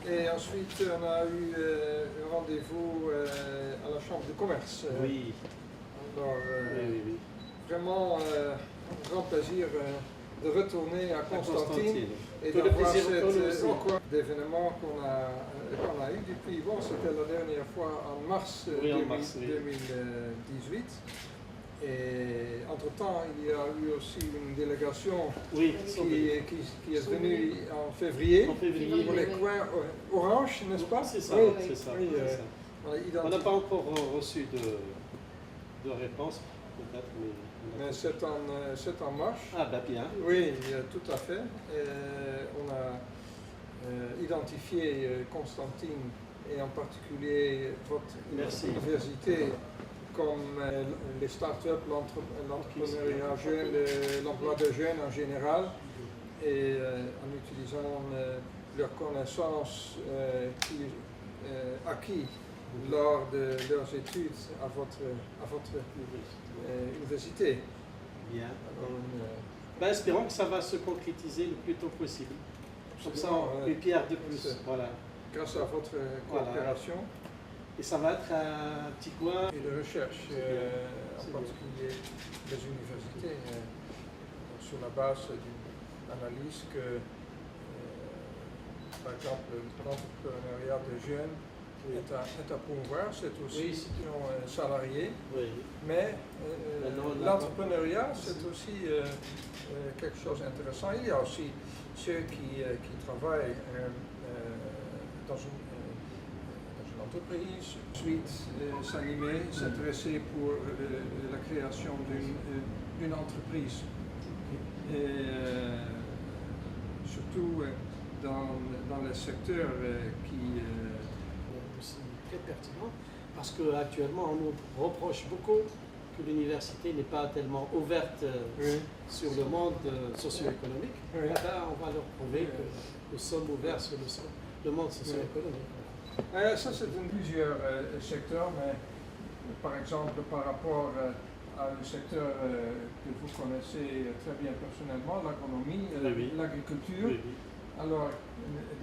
Et ensuite, on a eu un rendez-vous à la Chambre de commerce. Oui. Alors, Oui. vraiment, un grand plaisir de retourner à Constantine et Tout le d'avoir plaisir pour nous cet aussi. encore d'événements qu'on a eu depuis. Bon, c'était la dernière fois en mars, Oui, en mars, oui. 2018. Et entre-temps, il y a eu aussi une délégation Oui, qui est venue en février pour les coins orange, n'est-ce pas? C'est ça, Oui, c'est ça. oui, c'est ça. On n'a pas encore reçu de réponse, peut-être, mais c'est en marche. Ah, bah bien. Oui, tout à fait. On a identifié Constantine et en particulier votre université comme les start-up, l'entrepreneuriat jeune, l'emploi des jeunes en général, et en utilisant leurs connaissances acquises lors de leurs études à votre université. Bien. Ben, espérons que ça va se concrétiser le plus tôt possible. Comme ça, une pierre de plus. Voilà. Grâce à votre coopération. Voilà. Et ça va être un petit coin. Et de recherche, en particulier des universités, sur la base d'une analyse que, par exemple, l'entrepreneuriat des jeunes est à promouvoir, c'est aussi une salariée, mais l'entrepreneuriat c'est aussi quelque chose d'intéressant. Il y a aussi ceux qui travaillent dans une entreprise, ensuite s'animer, s'intéresser pour la création d'une entreprise. Et surtout dans les secteurs qui aussi très pertinent, parce qu'actuellement on nous reproche beaucoup que l'université n'est pas tellement ouverte sur le monde socio-économique. Là, on va leur prouver que nous sommes ouverts sur le monde socio-économique. Ça, c'est dans plusieurs secteurs, mais par exemple, par rapport à un secteur que vous connaissez très bien personnellement, l'agronomie, l'agriculture. Alors,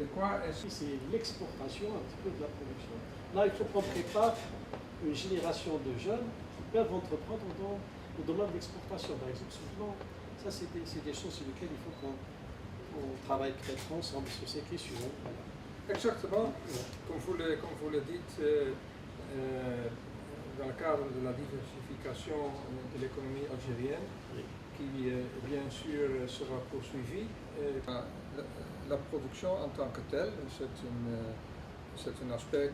de quoi est-ce que c'est l'exportation un petit peu de la production. Là, il faut qu'on prépare une génération de jeunes qui peuvent entreprendre dans le domaine de l'exportation. Par exemple, souvent, ça, c'est des choses sur lesquelles il faut qu'on travaille peut-être ensemble sur ces questions. Voilà. Exactement, comme vous le dites, dans le cadre de la diversification de l'économie algérienne, qui bien sûr sera poursuivie. La production en tant que telle, c'est un aspect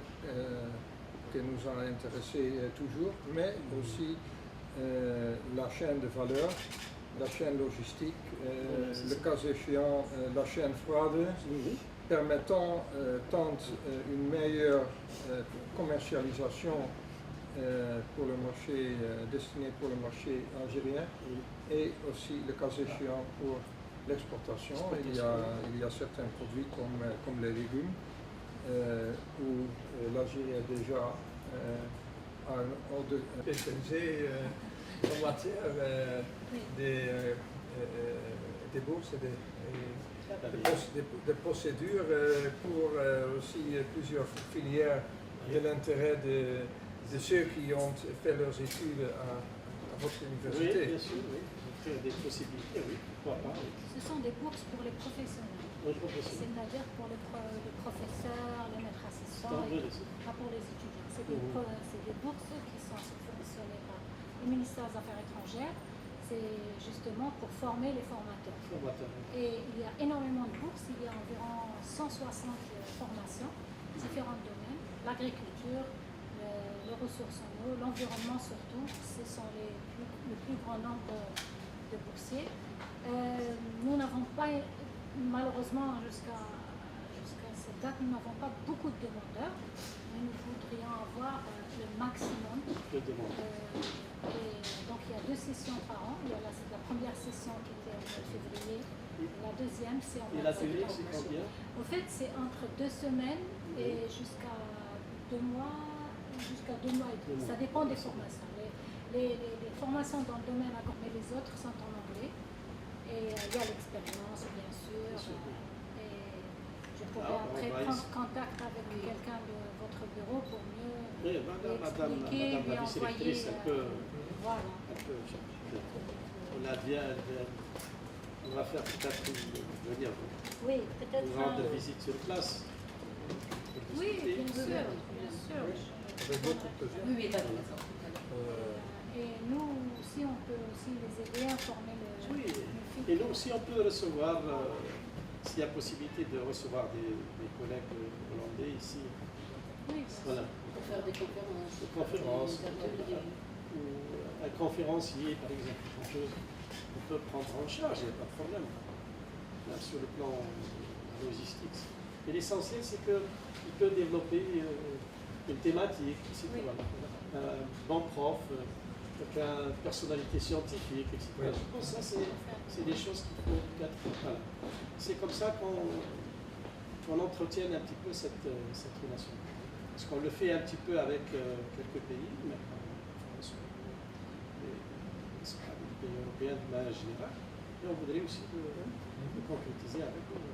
qui nous a intéressés toujours, mais aussi la chaîne de valeur, la chaîne logistique, le cas échéant, la chaîne froide, permettant tant une meilleure commercialisation pour le marché destiné pour le marché algérien et aussi le cas échéant pour l'exportation. Il y a certains produits comme les légumes où l'Algérie est déjà un ordre spécialisé en matière des bourses et des procédures pour aussi plusieurs filières de l'intérêt de ceux qui ont fait leurs études à votre université. Oui, bien sûr, oui. Des possibilités, oui. Pourquoi pas, oui. Ce sont des bourses pour les professionnels. C'est-à-dire pour les professeurs, les maîtres assistants, pas pour les étudiants. C'est des bourses qui sont subventionnées par le ministère des Affaires étrangères. C'est justement pour former les formateurs. Et il y a énormément de bourses, il y a environ 160 formations, différents domaines. l'agriculture, les ressources en eau, l'environnement surtout. Ce sont le plus grand nombre de boursiers. Nous n'avons pas, malheureusement, jusqu'à cette date, nous n'avons pas beaucoup de demandeurs, mais nous voudrions avoir le maximum. Et donc il y a 2 sessions par an. Il y a la première session qui était en mois de février, la deuxième c'est en mois de septembre. C'est combien? Au fait, c'est entre 2 semaines et jusqu'à 2 mois, et demi. Ça dépend des formations. Les formations dans le domaine agricole, les autres sont en anglais. Et il y a l'expérience, bien sûr. Et je pourrais après prendre contact avec quelqu'un de votre bureau pour mieux expliquer, lui envoyer. Voilà. On va faire peut-être venir oui, peut-être rendre visite sur place. Oui, bien sûr, bien sûr. Avec d'autres plaisirs. Oui, et nous aussi, on peut aussi les aider à former le et nous aussi, on peut recevoir, s'il y a possibilité de recevoir des collègues hollandais ici. Oui, voilà. Pour faire des conférences. Ou un conférencier, par exemple. On peut prendre en charge, il n'y a pas de problème. Là, sur le plan logistique. Et l'essentiel, c'est qu'il peut développer une thématique, un bon prof, une personnalité scientifique, etc. Je pense que ça, c'est des choses qu'il faut peut-être. Voilà. C'est comme ça qu'on entretienne un petit peu cette relation. Parce qu'on le fait un petit peu avec quelques pays, mais France, les pays européens de manière générale, et on voudrait aussi le concrétiser avec eux.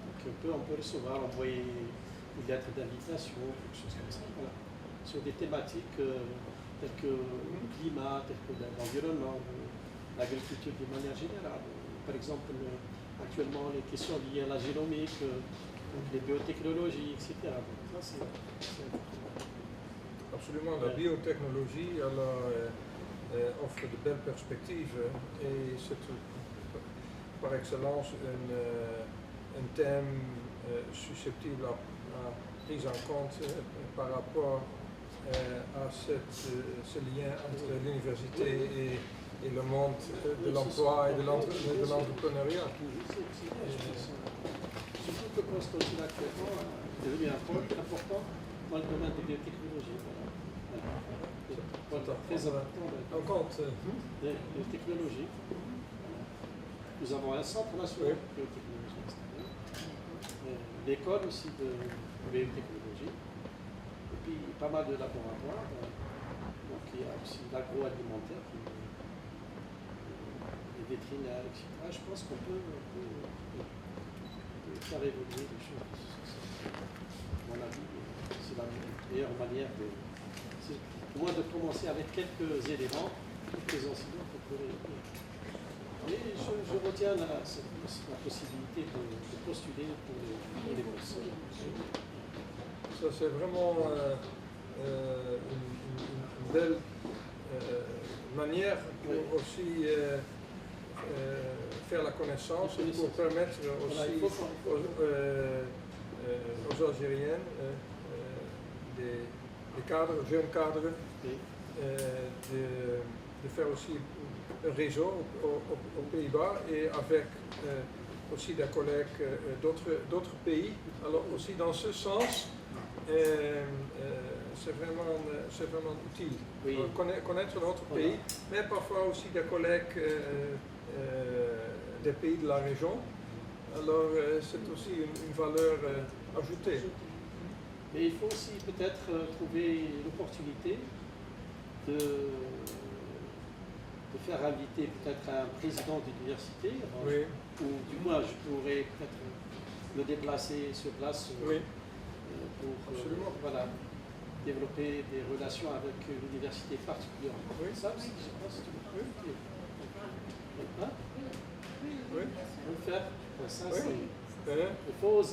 Donc on peut recevoir, envoyer une lettre d'invitation, quelque chose comme ça, voilà, sur des thématiques telles que le climat, telles que l'environnement, l'agriculture de manière générale. Par exemple, actuellement, les questions liées à la génomique, les biotechnologies, etc. Donc, ça, c'est Absolument, la biotechnologie offre de belles perspectives et c'est par excellence un thème susceptible à prise en compte par rapport à ce lien entre l'université et le monde de l'emploi et de l'entrepreneuriat. Surtout que Constantine actuellement est devenu un pôle important dans le domaine des biotechnologies. Très important en compte des technologies. Nous avons un centre national de biotechnologie, l'école aussi de biotechnologie, et puis pas mal de laboratoires. Donc il y a aussi l'agroalimentaire, les vétérinaires, etc. Je pense qu'on peut faire évoluer les choses. À mon avis, c'est la meilleure manière au moins de commencer avec quelques éléments, quelques enseignants pour pouvoir. Et je retiens la possibilité de postuler pour les bourses. Ça, c'est vraiment une belle manière pour aussi faire la connaissance et pour permettre aussi aux Algériennes, des cadres, jeunes cadres, de faire aussi un réseau aux Pays-Bas et avec aussi des collègues d'autres pays. Alors aussi dans ce sens, c'est vraiment utile. Oui. Connaître notre pays, mais parfois aussi des collègues des pays de la région. Alors c'est aussi une valeur ajoutée. Mais il faut aussi peut-être trouver l'opportunité de faire inviter peut-être un président d'université, ou du moins je pourrais peut-être me déplacer sur place pour voilà, développer des relations avec l'université particulièrement. Ça aussi, je pense que on peut faire. Ça,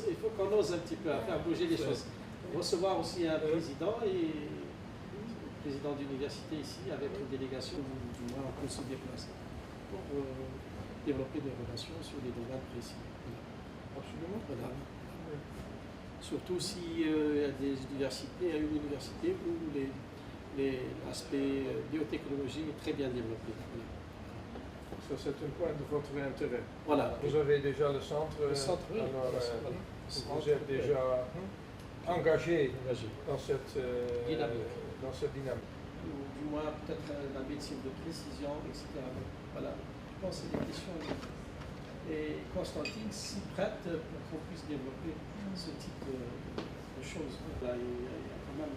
il faut qu'on ose un petit peu à faire bouger les choses. Recevoir aussi un président président d'université ici avec une délégation, du moins on peut se déplacer pour développer des relations sur des domaines précis. Absolument. Voilà. Surtout s'il y a des universités, il y a une université où l'aspect biotechnologie est très bien développé. Ça, c'est un point de votre intérêt. Voilà. Vous avez déjà le centre. Le centre, oui. Alors, Voilà. vous êtes déjà engagé dans cette dynamique. Du moins, peut-être la médecine de précision, etc. Voilà. Je pense que c'est des questions. Et Constantine s'y prête pour qu'on puisse développer ce type de choses. Là, il y a quand même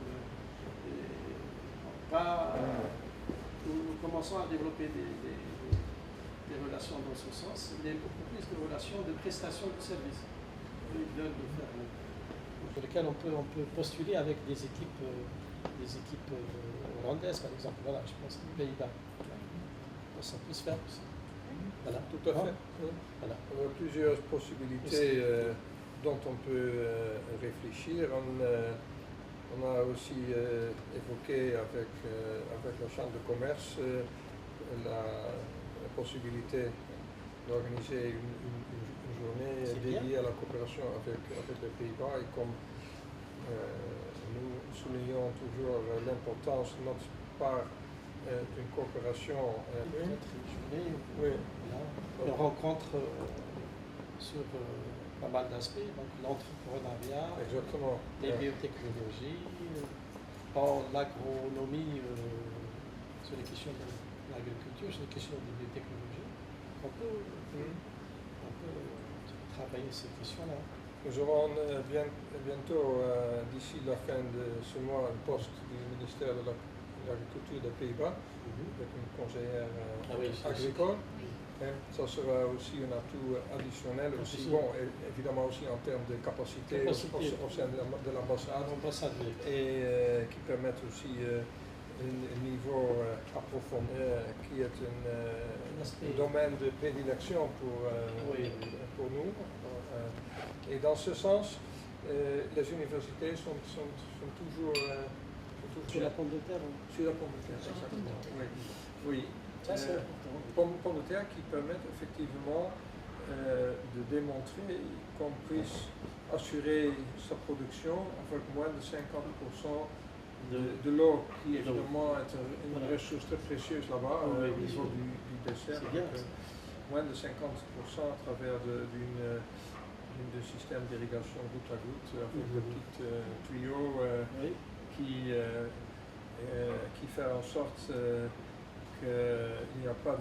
nous commençons à développer des relations dans ce sens, mais beaucoup plus de relations de prestation de services. Ils veulent le faire. Pour lesquelles on peut postuler avec des équipes hollandaises, par exemple. Voilà, je pense aux Pays-Bas. Ça peut se faire aussi. Voilà. Tout à fait. Voilà. Il y a plusieurs possibilités dont on peut réfléchir. On a aussi évoqué avec la Chambre de commerce la possibilité d'organiser une journée dédiée à la coopération avec les Pays-Bas. Et comme nous soulignons toujours l'importance de notre part d'une coopération. On rencontre sur pas mal d'aspects, donc l'entrepreneuriat, les biotechnologies, l'agronomie, sur les questions de l'agriculture, sur les questions des biotechnologies. On peut travailler ces questions-là. Nous aurons bientôt, d'ici la fin de ce mois, un poste du ministère de l'Agriculture des Pays-Bas, avec une conseillère agricole. Ça sera aussi un atout additionnel, aussi bon, évidemment aussi en termes de capacité au sein de l'ambassade, et qui permettent aussi un niveau approfondi, qui est un domaine de prédilection pour nous. Et dans ce sens, les universités sont toujours sur la pomme de terre. Sur la pomme de terre, exactement. Oui. Ça, c'est important. Pommes de terre qui permettent effectivement de démontrer qu'on puisse assurer sa production avec moins de 50% de l'eau, qui évidemment est une ressource très précieuse là-bas au niveau du dessert. Moins de 50% à travers d'un système d'irrigation goutte à goutte avec de petits tuyaux qui fait en sorte qu'il n'y a pas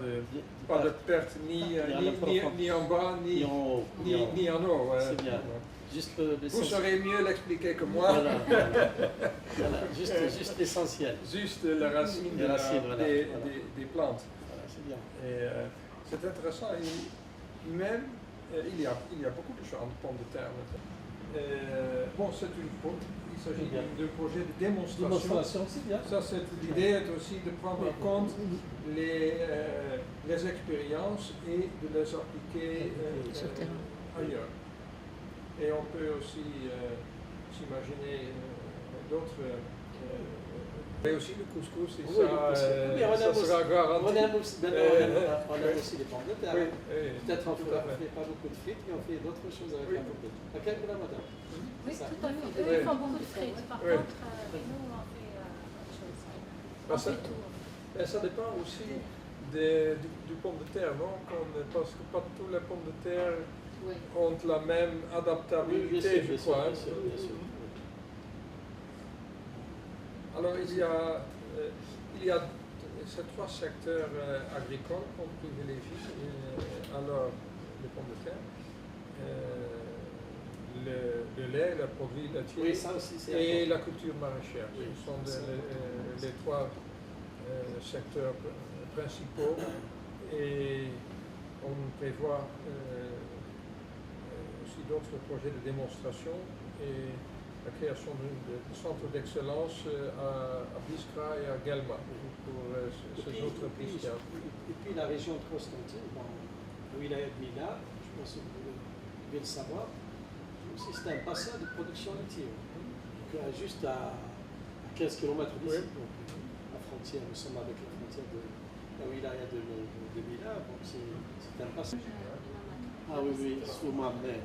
de perte ni en bas ni en haut. C'est bien. Vous saurez mieux l'expliquer que moi. Voilà. Juste l'essentiel. Juste la racine des plantes. Voilà, c'est bien. Et c'est intéressant. Et même, il y a beaucoup de champs de pommes de terre. Bon, il s'agit d'un projet de démonstration. C'est bien. Ça, l'idée est aussi de prendre en compte les expériences et de les appliquer ailleurs. Et on peut aussi s'imaginer d'autres. Mais aussi le couscous, et ça sera garanti. On aime aussi les pommes de terre. Peut-être on ne fait pas beaucoup de frites, mais on fait d'autres choses avec la pomme de terre. Laquelle vous la madame? Oui, tout à fait. Eux, ils font beaucoup de frites. Par contre, nous, on fait autre chose. On fait tout. Ça dépend aussi du pomme de terre, non? Parce que pas tous les pommes de terre ont la même adaptabilité, je crois. Bien sûr. Alors il y a ces trois secteurs agricoles qu'on privilégie. Alors les pommes de terre, le lait, les produits laitiers et la culture maraîchère. Ce sont les trois secteurs principaux, et on prévoit aussi d'autres projets de démonstration et la création de centres d'excellence à Biskra et à Guelma pour ces autres pistes. Et puis la région de Constantine, où il y a Mila, je pense que vous devez le savoir, c'est un bassin de production laitière, juste à 15 km d'ici. Donc, la frontière, nous sommes avec la frontière de la wilaya de Mila, donc c'est un bassin. Ah oui, sous ma mère.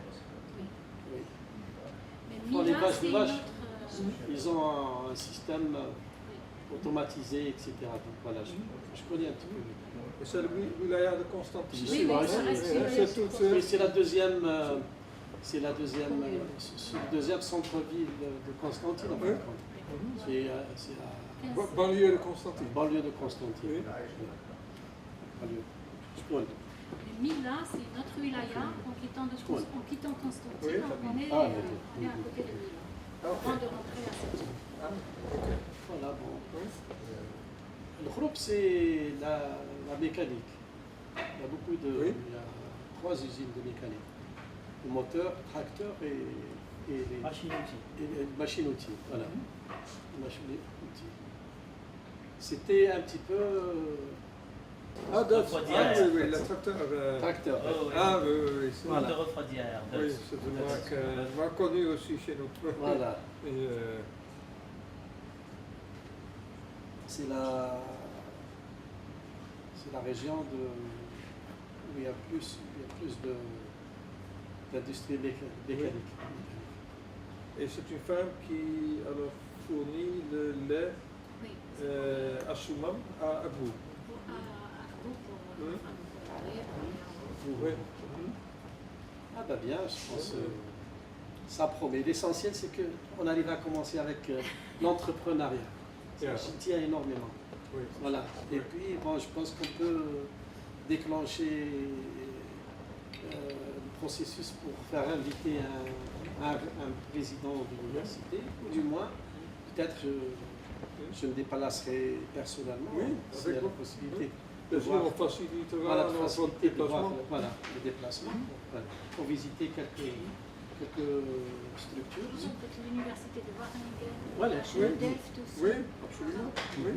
Oui. Mais Pour les vaches de vaches, autre, ils ont un système automatisé, etc. Donc voilà, je connais un petit peu. Et c'est le wilaya de Constantine. Oui, mais ça reste C'est la deuxième, deuxième centre-ville de Constantine. En Oui. fait. C'est à Banlieue de Constantine. banlieue de Constantine. Oui. Banlieue. Shkoun. Mila, c'est notre wilaya. En quittant Constantine, Oui. on est à côté de Mila. Avant de rentrer à cette Voilà, bon. Le groupe, c'est la mécanique. Il y a beaucoup de. Oui. Il y a 3 usines de mécanique. Le moteur, tracteur et les machines-outils. Voilà. Les machines-outils. C'était un petit peu. Ah, oui, le tracteur. Tracteur. Ah, oui. Voilà. De refroidière. Oui, c'est une marque connue aussi chez nous. Voilà. Et, C'est la région où il y a plus d'industrie mécanique. et c'est une femme qui alors, fournit le lait Oui. à Soumam, à Abou. Oui. Ah bah bien, je pense que ça promet. L'essentiel, c'est qu'on arrive à commencer avec l'entrepreneuriat. Yeah. J'y tiens énormément. Oui. Voilà. Et puis, bon, je pense qu'on peut déclencher le processus pour faire inviter un président de l'université, ou du moins, peut-être je me déplacerai personnellement, Oui, s'il y a avec la vous. possibilité. Bien sûr, on facilitera Voilà, de notre faciliter de voir, déplacement. voilà, le déplacement, voilà, pour visiter quelques structures. Peut-être l'université de Wageningen, Voilà, la Delft aussi. Oui, absolument. Oui.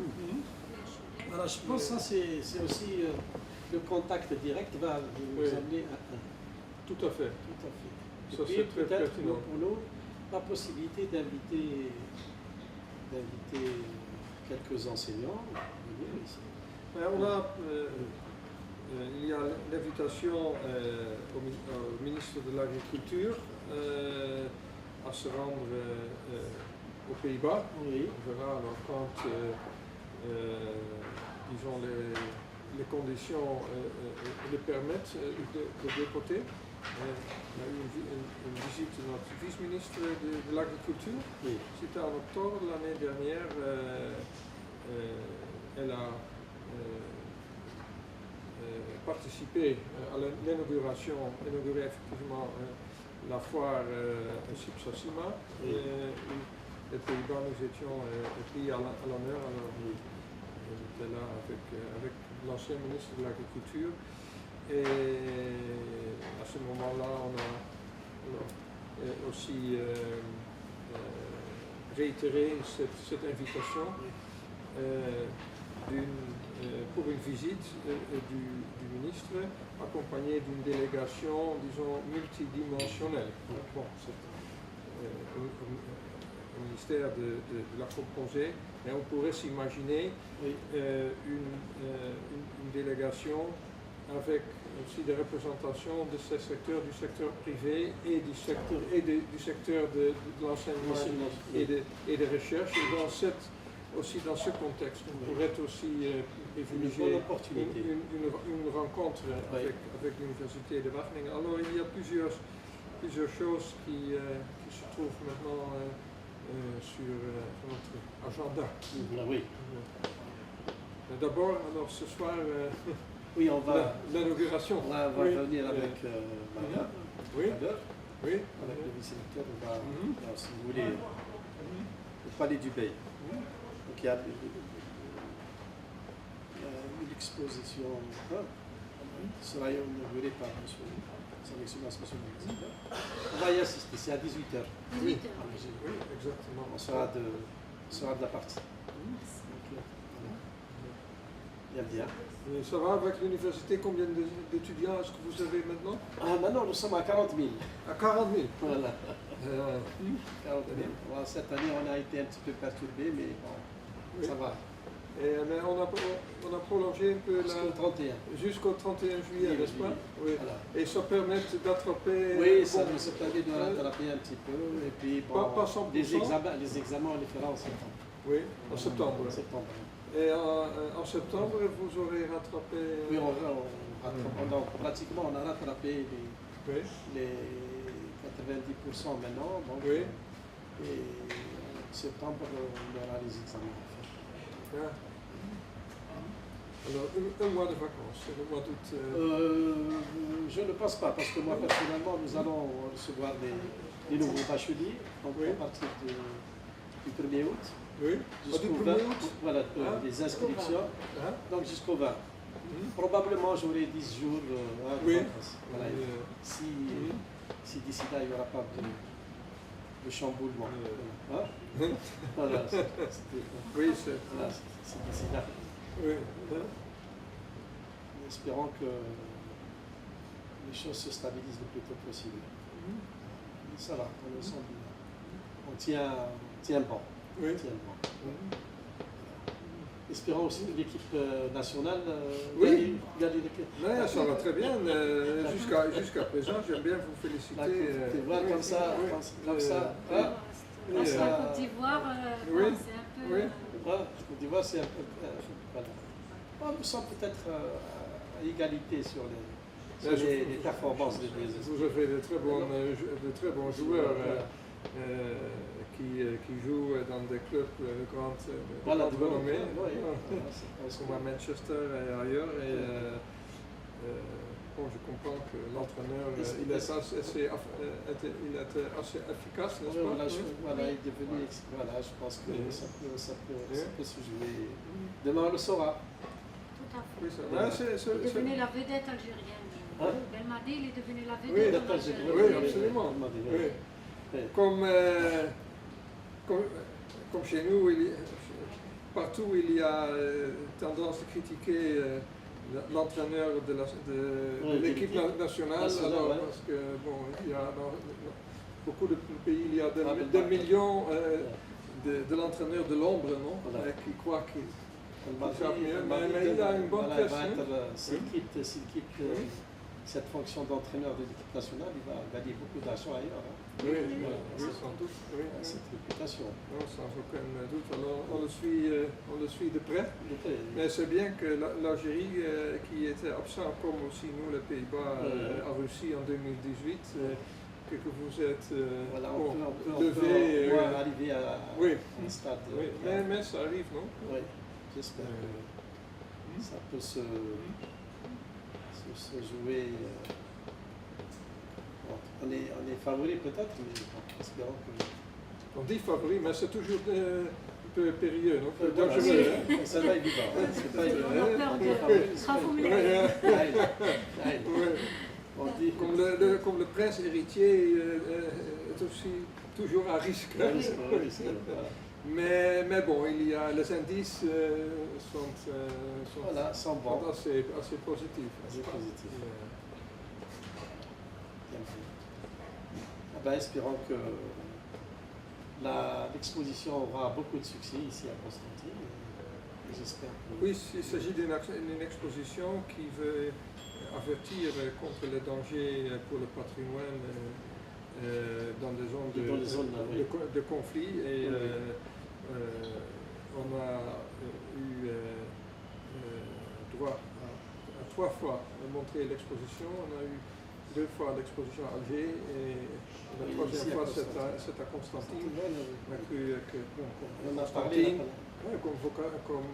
Voilà, je pense que ça, c'est aussi le contact direct va nous Oui. amener à Tout à fait. tout à fait. Ça, Et puis c'est très peut-être pertinent. pour nous la possibilité d'inviter quelques enseignants à venir ici. On a, il y a l'invitation au ministre de l'Agriculture à se rendre aux Pays-Bas. Oui. On verra alors quand, disons, les conditions le permettent de deux côtés. On a eu une visite de notre vice-ministre de l'Agriculture. Oui. C'était en octobre de l'année dernière. Elle a participé à l'inauguration, inauguré effectivement la foire Sipsasima. Oui. Les Pays-Bas, nous étions pris à l'honneur. Alors, elle était là avec l'ancien ministre de l'Agriculture. Et à ce moment-là, on a aussi réitéré cette invitation pour une visite du ministre accompagnée d'une délégation, disons, multidimensionnelle. Bon, c'est au ministère de la proposé, mais on pourrait s'imaginer Oui. une délégation avec aussi des représentations de ces secteurs, du secteur privé et du secteur de l'enseignement et de recherche. Et aussi dans ce contexte, on pourrait aussi privilégier une rencontre avec l'Université de Wageningen. Alors il y a plusieurs choses qui se trouvent maintenant sur notre agenda. Oui. D'abord, alors ce soir, Oui, on va l'inauguration. on va venir avec Maria. Oui. Oui. Avec le vice-recteur, on va, alors, si vous voulez, le palais du Bey. Donc il y a une exposition qui sera inaugurée par son excellence monsieur le ministre. On va y assister, c'est à 18h. 18h. Oui, exactement. On sera de la partie. Bien, bien. Et ça va avec l'université, combien d'étudiants est-ce que vous avez maintenant? Ah, maintenant nous sommes à 40 000. À 40 000. Voilà. 40 000. Bon, cette année on a été un petit peu perturbé, mais bon, ça va. Mais on a prolongé un peu jusqu'au 31 juillet, n'est-ce pas? Oui. Voilà. Et ça permet d'attraper... Oui, ça nous permet de rattraper un petit peu. Et puis, bon, pas 100%. les examens, on les fera en septembre. Oui, en septembre. En septembre. Et en septembre, vous aurez rattrapé... Oui, pratiquement, on a rattrapé les 90% maintenant. Donc, oui. Et en septembre, on aura les examens à faire. Ja. Alors, un mois de vacances, le mois d'août. Je ne pense pas, parce que moi, personnellement, nous allons recevoir des nouveaux bacheliers à partir du 1er août. Oui, jusqu'au 20 août. Voilà, les inscriptions. Donc jusqu'au 20. Probablement, j'aurai 10 jours à vacances. Voilà. Si d'ici là, il n'y aura pas de chamboulement. Voilà, oui, c'est d'ici là. Oui. Espérons que les choses se stabilisent le plus tôt possible. Ça va, on le sent bien. On tient bon. Oui. Espérons aussi que l'équipe nationale gagne. Oui, ça va très bien. Jusqu'à présent, j'aime bien vous féliciter. Comme ça. Parce qu'en Côte d'Ivoire, c'est un peu... Côte d'Ivoire, c'est un peu... Voilà. Nous sommes peut-être à égalité sur les performances des deux. Vous avez de très bons joueurs qui jouent dans des clubs de grande renommée, comme à Manchester et ailleurs. Bon, je comprends que l'entraîneur il était assez efficace, n'est-ce pas? Voilà, il est devenu. Voilà, je pense que ça peut se jouer. Demain, on le saura. Tout à fait. Oui, il est devenu la vedette algérienne. Belmadi, il est devenu la vedette algérienne. Oui, absolument. Comme chez nous, partout il y a tendance à critiquer l'entraîneur de l'équipe nationale, parce que bon, il y a dans beaucoup de pays, il y a des millions de l'entraîneurs de l'ombre, non, qui croient qu'ils savent mieux, mais il a une bonne presse. S'il quitte cette fonction d'entraîneur de l'équipe nationale, il va gagner beaucoup d'argent ailleurs. Oui, sans doute. Cette réputation. Non, sans aucun doute. Alors, on le suit de près. Mais c'est bien que l'Algérie, qui était absent, comme aussi nous, les Pays-Bas, à Russie en 2018, que vous êtes levé. Arriver à un stade. Mais ça arrive, non? Oui, j'espère que ça peut se jouer. On est favori peut-être, mais espérons que... On dit favori, mais c'est toujours un peu périlleux, non? C'est pas évident. C'est pas évident. On dit comme le prince héritier est aussi toujours à risque. Mais bon, il y a les indices sont bons. Assez positifs. Espérons que l'exposition aura beaucoup de succès ici à Constantine. J'espère. Oui, il s'agit d'une exposition qui veut avertir contre les dangers pour le patrimoine dans des zones de conflit. Et on a eu droit à 3 fois montrer l'exposition. On a eu 2 fois l'exposition à Alger et la 3e fois c'est à Constantine. Constantine comme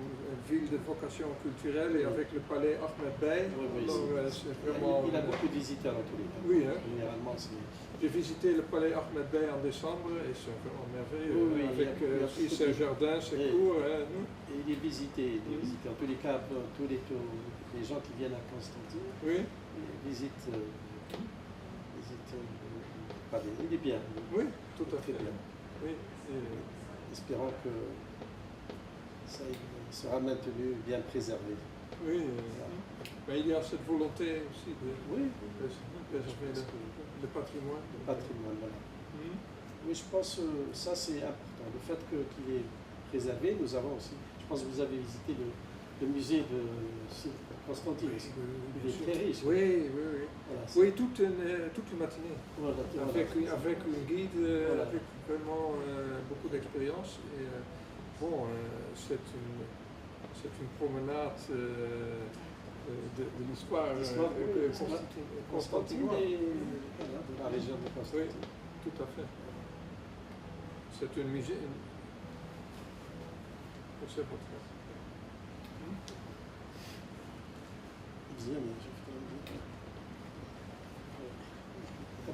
ville de vocation culturelle et avec le palais Ahmed Bey. Il a beaucoup de visiteurs en tous les cas. Oui, généralement j'ai visité le palais Ahmed Bey en décembre et c'est vraiment merveilleux. Avec aussi ses jardins, ses cours. Et il est visité. En tous les cas, tous les gens qui viennent à Constantine visitent. Il est bien. Oui, tout à fait bien. Oui. Espérons que ça sera maintenu, bien préservé. Oui, mais il y a cette volonté aussi de préserver le patrimoine. Voilà. Oui, je pense que ça c'est important. Le fait qu'il est préservé, nous avons aussi. Je pense que vous avez visité le musée de Constantine. Il est très riche. Oui. Voilà, Oui, toute une matinée. Voilà, Avec une guide, avec vraiment beaucoup d'expérience. Et c'est une promenade de l'histoire Constantine constantinoise. de la région de Constantine. Oui, tout à fait. C'est une musée. C'est pas très.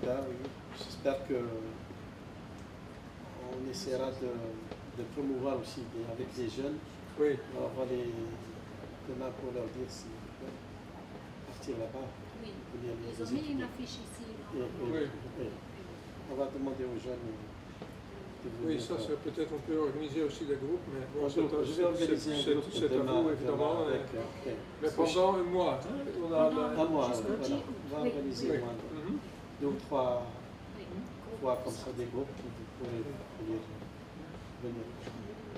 Bien, mais j'espère que on essaiera de promouvoir aussi avec les jeunes. Oui. On va avoir les demain pour leur dire s'ils peuvent partir là-bas. Oui, Venir les ils ont mis visiter. une affiche ici. Oui. On va demander aux jeunes de Oui, venir. ça peut-être on peut organiser aussi des groupes, mais bon, Je vais organiser un groupe c'est à vous évidemment. avec, Mais pendant un mois. On a un mois, Jusqu'au voilà. 10 août. On va Oui. organiser Oui. au moins Mhm. 2 ou 3 Oui. fois comme ça des groupes qui pourraient venir.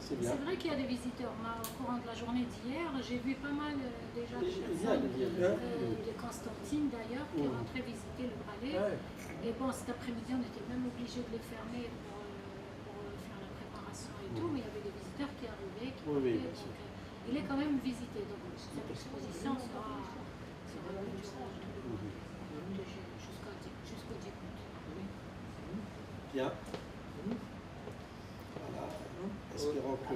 C'est bien. C'est vrai qu'il y a des visiteurs. Moi, au courant de la journée d'hier, j'ai vu pas mal déjà de Il y a personnes des- de Constantine d'ailleurs qui rentraient visiter le palais. Ouais. Et bon, cet après-midi, on était même obligé de les fermer pour faire la préparation et tout, mais il y avait des visiteurs qui arrivaient, qui Oui, partaient, bien donc, sûr. il est quand même visité. Donc cette exposition sera jusqu'au 10 août. Bien. Voilà. Espérons que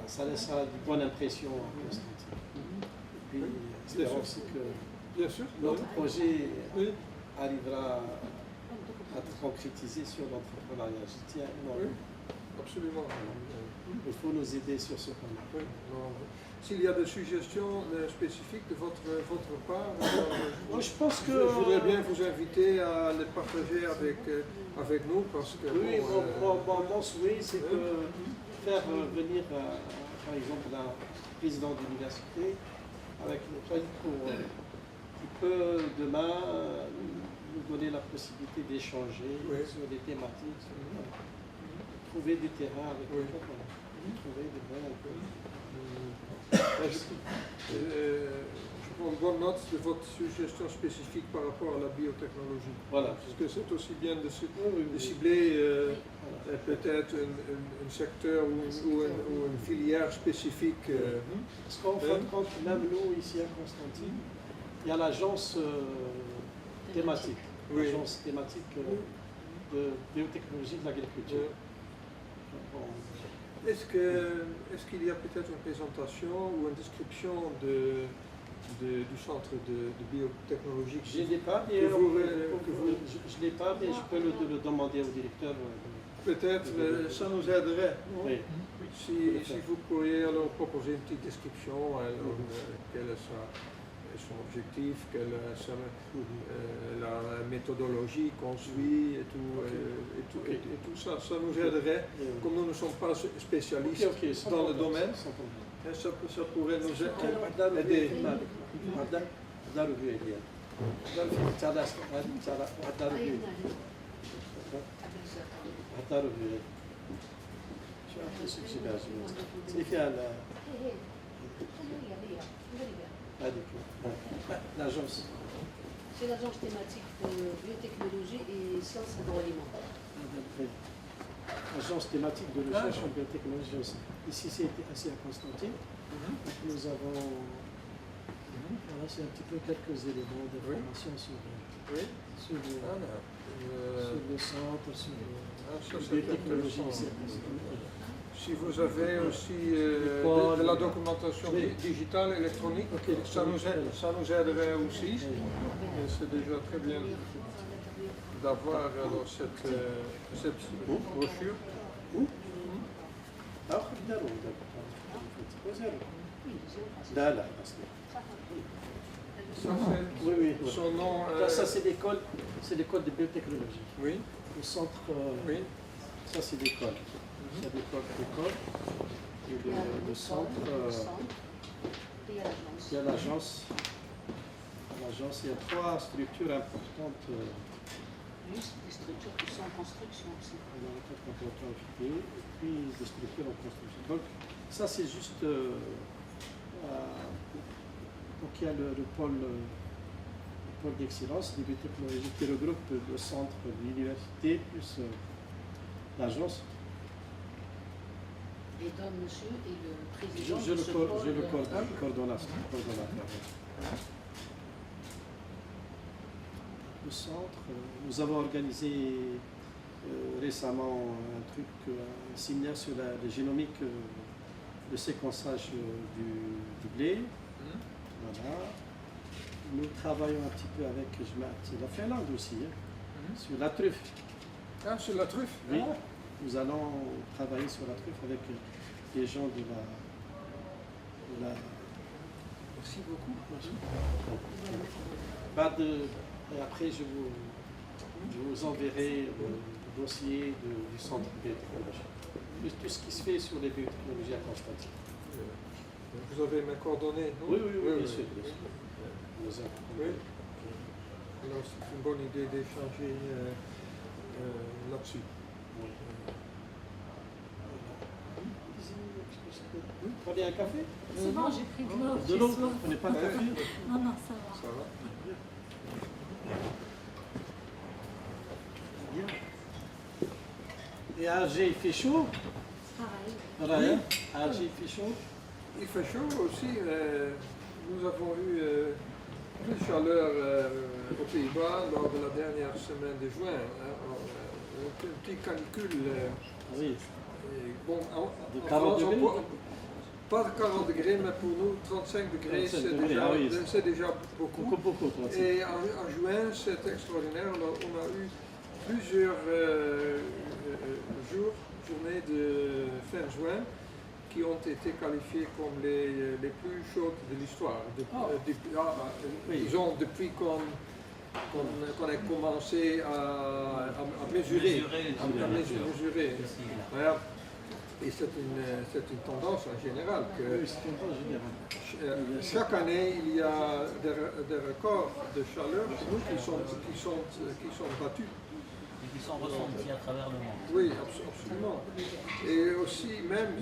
ça laissera une bonne impression à Constantine. Et puis, espérons aussi que Bien sûr. notre projet Oui. arrivera à se concrétiser sur l'entrepreneuriat. Je tiens Oui, énormément. absolument. Il faut nous aider sur ce point-là. Oui, non. S'il y a des suggestions spécifiques de votre part, Moi, je pense que... je voudrais bien vous inviter à les partager avec nous parce que Oui, mon souhait, c'est oui. que faire venir, par exemple, un président d'université avec qui peut demain nous donner la possibilité d'échanger Oui. sur des thématiques, trouver du terrain avec Oui. les gens, voilà. Trouver des bons un peu. Je prends bonne note de votre suggestion spécifique par rapport à la biotechnologie. Voilà. Parce que c'est aussi bien de Oui. cibler Voilà. peut-être un secteur ou une filière spécifique. Parce qu'en fin de compte, même nous, ici à Constantine, il y a l'agence thématique, Oui. l'agence thématique de biotechnologie de l'agriculture. Est-ce qu'il y a peut-être une présentation ou une description du centre de biotechnologie? Je ne l'ai pas, mais je l'ai pas, mais je peux le demander au directeur. Peut-être ça nous aiderait. Oui. Si vous pourriez alors proposer une petite description, alors, quel est son objectif, quelle est la méthodologie qu'on suit et tout ça, ça nous aiderait. Comme nous ne sommes pas spécialistes dans le domaine, ça pourrait nous aider. L'agence. C'est l'agence thématique de biotechnologie et sciences agroalimentaires. Agence thématique de recherche en biotechnologie aussi. Ici, c'est assis à Constantine. Nous avons, voilà, c'est un petit peu quelques éléments d'information sur le centre, sur la biotechnologie ici à Constantine. Si vous avez aussi de la documentation digitale, électronique, ça nous aiderait aussi. Et c'est déjà très bien d'avoir alors cette brochure. Son nom. Ça, c'est l'école de biotechnologie. Oui. Le centre. Oui. Ça, c'est l'école. C'est l'école. Et le centre. Et il y a l'agence. Il y a 3 structures importantes plus des structures qui sont en construction aussi. On a un cadre contractuel affecté, et puis des structures en construction. Donc ça c'est juste... donc il y a le pôle d'excellence des biotechnologies qui regroupe le centre de l'université plus l'agence. Et donc monsieur est le président Je de ce pôle. le coordonnateur. Le centre, nous avons organisé récemment un séminaire sur la génomique, le séquençage du blé. Voilà. Nous travaillons un petit peu avec la Finlande aussi, sur la truffe. Ah, sur la truffe? Oui, nous allons travailler sur la truffe avec les gens de la... Merci beaucoup. Et après, je vous enverrai le dossier du centre de biotechnologie. Tout ce qui se fait sur les biotechnologies à Constantine. Vous avez mes coordonnées, non? Oui, bien sûr. Oui. Alors, c'est une bonne idée d'échanger là-dessus. Vous prenez un café? C'est bon, j'ai pris de l'eau. De l'eau? Vous ne prenez pas de café? Non, non, ça va. Ça va? Bien. Et à Alger, il fait chaud? Pareil. Voilà, à Alger, il fait chaud? Il fait chaud aussi. Nous avons eu plus de chaleur aux Pays-Bas lors de la dernière semaine de juin. Un petit canicule. Oui. Bon, De 40 degrés? Pas de 40 degrés, mais pour nous, 35 degrés, 35 c'est degrés, déjà, ah oui. déjà beaucoup. Beaucoup, 35. Et en juin, c'est extraordinaire. On a eu plusieurs journées de fin juin qui ont été qualifiées comme les plus chaudes de l'histoire. Disons, depuis qu'on a commencé à mesurer. Voilà. Et c'est une tendance en général que chaque année il y a des records de chaleur chez nous qui sont battus. Et qui sont ressentis à travers le monde. Oui, absolument. Et aussi même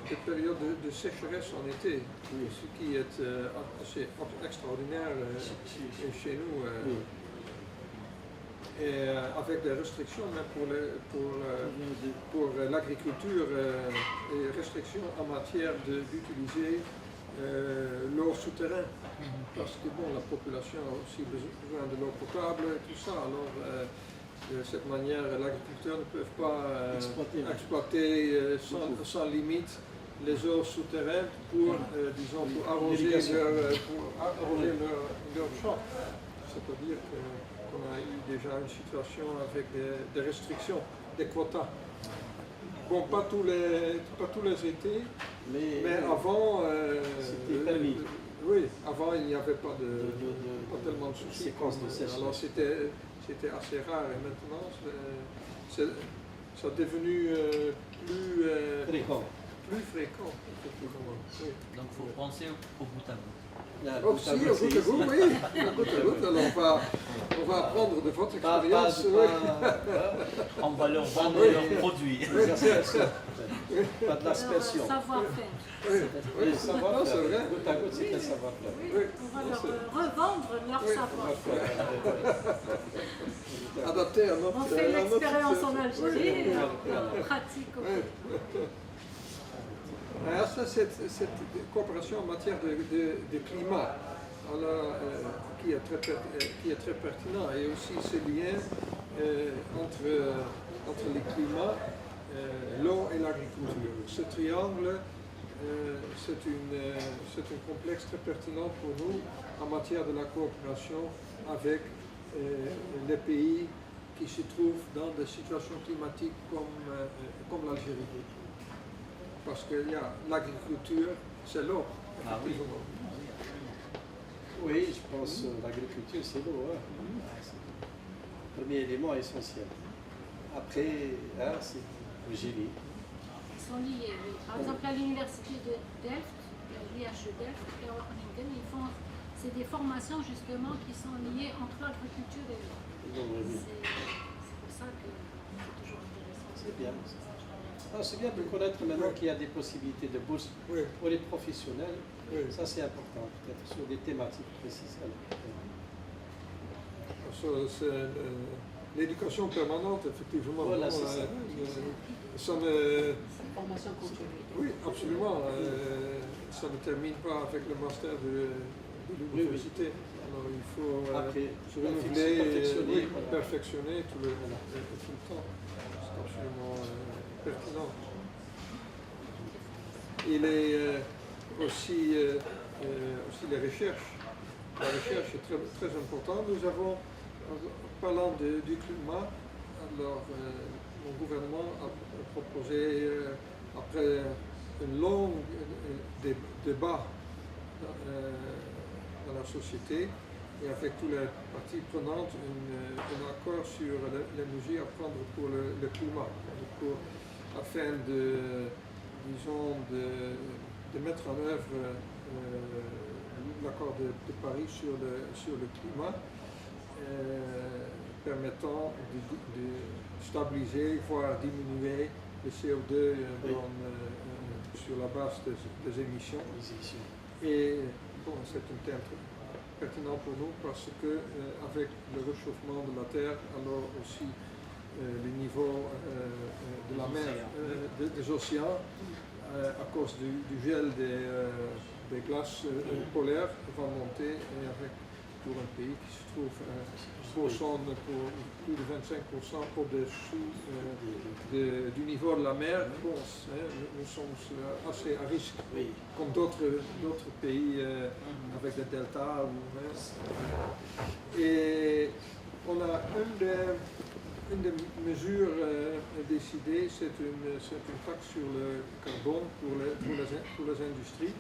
des périodes de sécheresse en été, ce qui est assez extraordinaire chez nous. Et avec des restrictions même pour l'agriculture et restrictions en matière d'utiliser l'eau souterraine. Parce que bon, la population a aussi besoin de l'eau potable et tout ça. Alors, de cette manière, l'agriculteur ne peut pas exploiter sans limite les eaux souterraines pour arroser leur champ. C'est-à-dire qu'on a eu déjà une situation avec des restrictions, des quotas. Bon, pas tous les étés, mais avant, c'était permis. Oui, avant il n'y avait pas tellement de soucis. Alors c'était assez rare et maintenant ça est devenu plus fréquent, effectivement. Oui. Donc il faut penser au bout à bout. Aussi, au bout à bout, oui. Au bout à bout, alors on va apprendre de votre expérience. On va leur vendre leurs produits. Pas de l'aspersion. Savoir-faire. Oui, c'est vrai. Goutte à goutte, c'est un savoir-faire. Oui. On va leur revendre leur savoir-faire. Adapté à notre... On fait l'expérience en Algérie, on pratique aussi. Alors ça, cette coopération en matière de climat, qui est très pertinent, et aussi ce lien entre les climats, l'eau et l'agriculture. Ce triangle, c'est un complexe très pertinent pour nous en matière de la coopération avec les pays qui se trouvent dans des situations climatiques comme l'Algérie. Parce que l'agriculture, c'est l'eau. Ah oui. Oui, je pense que l'agriculture, c'est l'eau. C'est le premier élément essentiel. Après, c'est le génie. Ils sont liés, oui. Par exemple, à l'université de Delft, l'IHE Delft, c'est des formations justement qui sont liées entre l'agriculture et l'eau. pour ça que c'est toujours intéressant. C'est bien. C'est bien de connaître maintenant qu'il y a des possibilités de bourse pour les professionnels. Ça, c'est important, peut-être sur des thématiques précises. L'éducation permanente, effectivement. Voilà, c'est ça. Formation continue. Oui, absolument. Ça ne termine pas avec le master de l'université. Alors il faut se renouveler, perfectionner tout le temps. C'est absolument pertinent. Il est aussi les recherches. La recherche est très, très importante. Nous avons, en parlant du climat, alors mon gouvernement a proposé, après un long débat dans la société et avec toutes les parties prenantes, un accord sur les mesures à prendre pour le climat, afin de mettre en œuvre l'accord de Paris sur le climat, permettant de stabiliser, voire diminuer le CO2 sur la base des émissions. Et bon, c'est un thème pertinent pour nous parce que avec le réchauffement de la Terre, alors aussi le niveau de la mer, des océans, à cause du gel des glaces polaires va monter, et avec pour un pays qui se trouve pour plus de 25% au-dessous du niveau de la mer, nous sommes assez à risque, comme d'autres pays avec des deltas. Et on a une des mesures décidées, c'est une taxe sur le carbone pour les industries,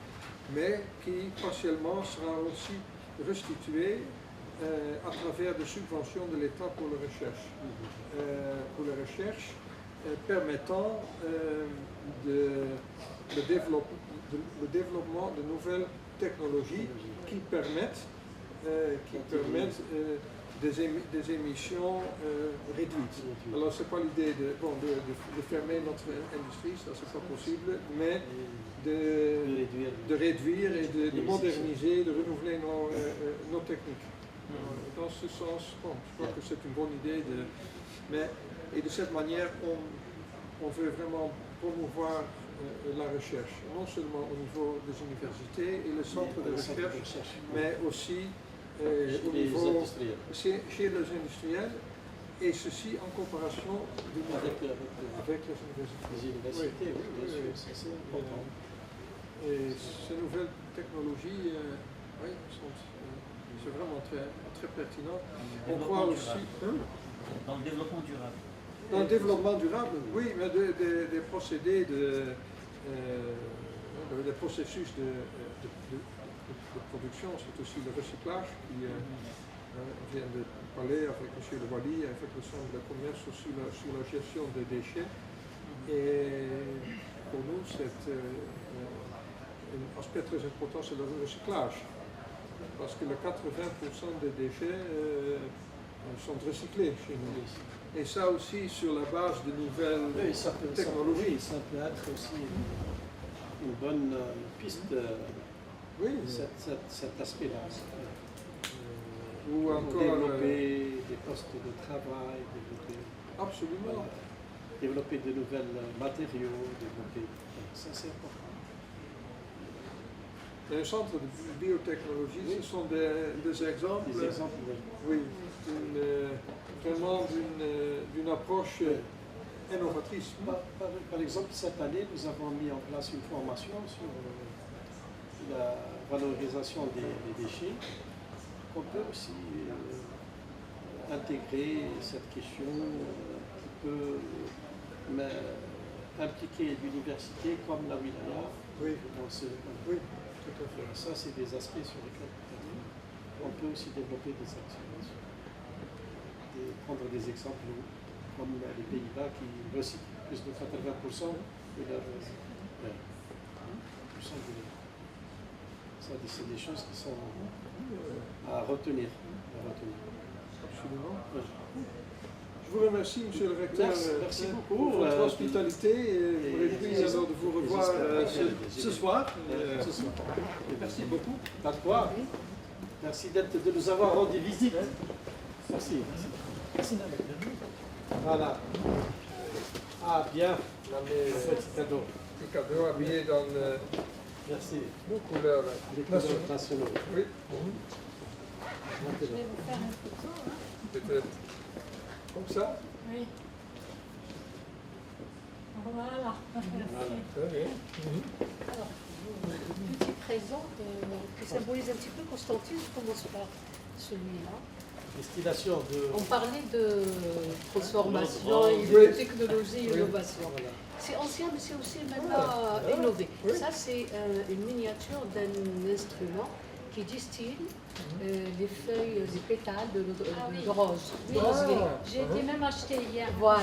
mais qui partiellement sera aussi restituée à travers des subventions de l'État pour la recherche. Permettant le développement de nouvelles technologies qui permettent des émissions réduites. Alors c'est pas l'idée de fermer notre industrie, ça c'est pas possible, mais de réduire et de moderniser, de renouveler nos techniques. Dans ce sens, je crois que c'est une bonne idée. Et de cette manière, on veut vraiment promouvoir la recherche, non seulement au niveau des universités et les centres de recherche, mais aussi au niveau chez les industriels, et ceci en coopération avec les universités. Oui, bien sûr, c'est important. Et ces nouvelles technologies, c'est vraiment très, très pertinent. On croit aussi... Dans le développement durable. Dans le développement durable, oui, mais des procédés, des processus de production, c'est aussi le recyclage qui vient de parler avec M. Le Wally, avec le Centre de commerce sur la gestion des déchets. Et pour nous, c'est un aspect très important, c'est le recyclage. Parce que le 80% des déchets sont recyclés chez nous. Et ça aussi sur la base de nouvelles technologies. Ça peut être aussi une bonne piste, cet aspect-là. Ou encore développer des postes de travail, absolument. Développer de nouvelles matériaux, ça c'est important. Un centre de biotechnologie, ce sont des exemples. Des exemples, oui. Vraiment d'une approche innovatrice. Par exemple, cette année, nous avons mis en place une formation sur la valorisation des déchets. On peut aussi intégrer cette question qui peut impliquer l'université comme la wilaya. Oui, dans ce, oui, tout à fait. Ça, c'est des aspects sur lesquels on peut aussi développer des actions. Et prendre des exemples comme les Pays-Bas qui recyclent plus de 80% de leur Ça, c'est des choses qui sont à retenir. absolument. Je vous remercie, monsieur le recteur, Merci beaucoup pour votre hospitalité et me réjouis alors de vous revoir ce soir. Merci beaucoup. À toi. Merci de nous avoir rendu visite. Merci. Voilà. Ah, bien. Petit cadeau. Petit cadeau habillé dans Merci. nos couleurs Les couleurs nationales. Oui, Je vais vous faire une photo. Hein. peut-être comme ça. Oui. Voilà. Très bien. Alors, petit présent qui symbolise un petit peu Constantine. Je commence par celui-là. Destination de... On parlait de transformation et Oui. de technologie et innovation. Voilà. C'est ancien, mais c'est aussi maintenant innové. Ça, c'est une miniature d'un instrument qui distille les feuilles, les pétales de rose. Oui, rosier. j'ai été même acheté hier. Voilà.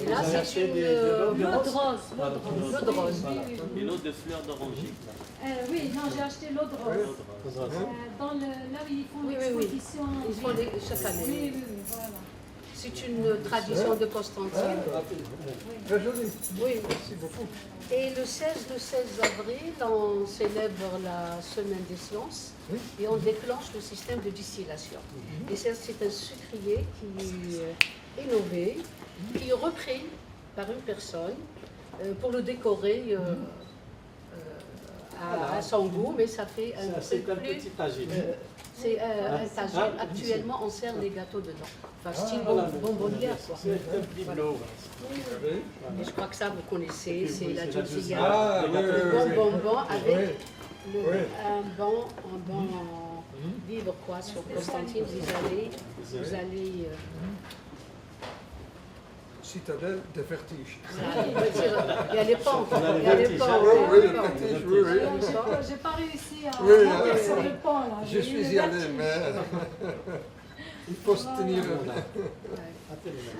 Et là, Vous avez c'est acheté une de L'eau de rose. l'eau de rose. Oui, oui, oui. Une eau de fleurs d'oranger. Oui, non, j'ai acheté l'eau de rose. Dans là où ils font Oui, oui, oui. l'exposition. Ils font chaque année. Oui, oui, oui, voilà. C'est une tradition de Constantine. Très joli. Oui. Merci beaucoup. Et le 16 avril, on célèbre la Semaine des sciences et on déclenche le système de distillation. Et c'est un sucrier qui est innové, qui est repris par une personne pour le décorer à son goût, mais ça fait un C'est peu un plus... petit tagine. C'est un tagine. Actuellement, on sert les gâteaux dedans. Enfin, style bonbonnière, quoi. C'est un bibelot. Et je crois que ça, vous connaissez, c'est Oui, la c'est la dulcia. Ah, oui, oui, oui. Bonbon avec Oui. un bon livre quoi, sur Constantine. Vous allez Citadelle de vertige. il y a les pentes. Il y a les pentes. Oui, le vertige, oui, oui. J'ai pas réussi à Oui, monter sur le pont là. Je J'ai eu suis le y allé, vertige. mais il faut se tenir.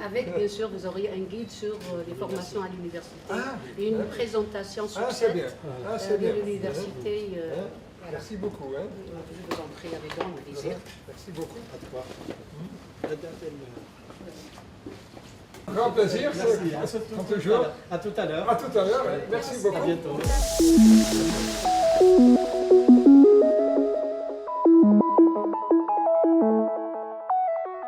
Avec, bien sûr, vous auriez un guide sur les formations à l'université et une présentation Ah, c'est succincte bien. Ah, c'est bien. de l'université. Voilà. Merci beaucoup. Hein. Je vous en prie avec grand plaisir. Merci beaucoup. À toi. Grand plaisir. Merci. Comme toujours. À tout à l'heure. À tout à l'heure. Merci beaucoup. À bientôt.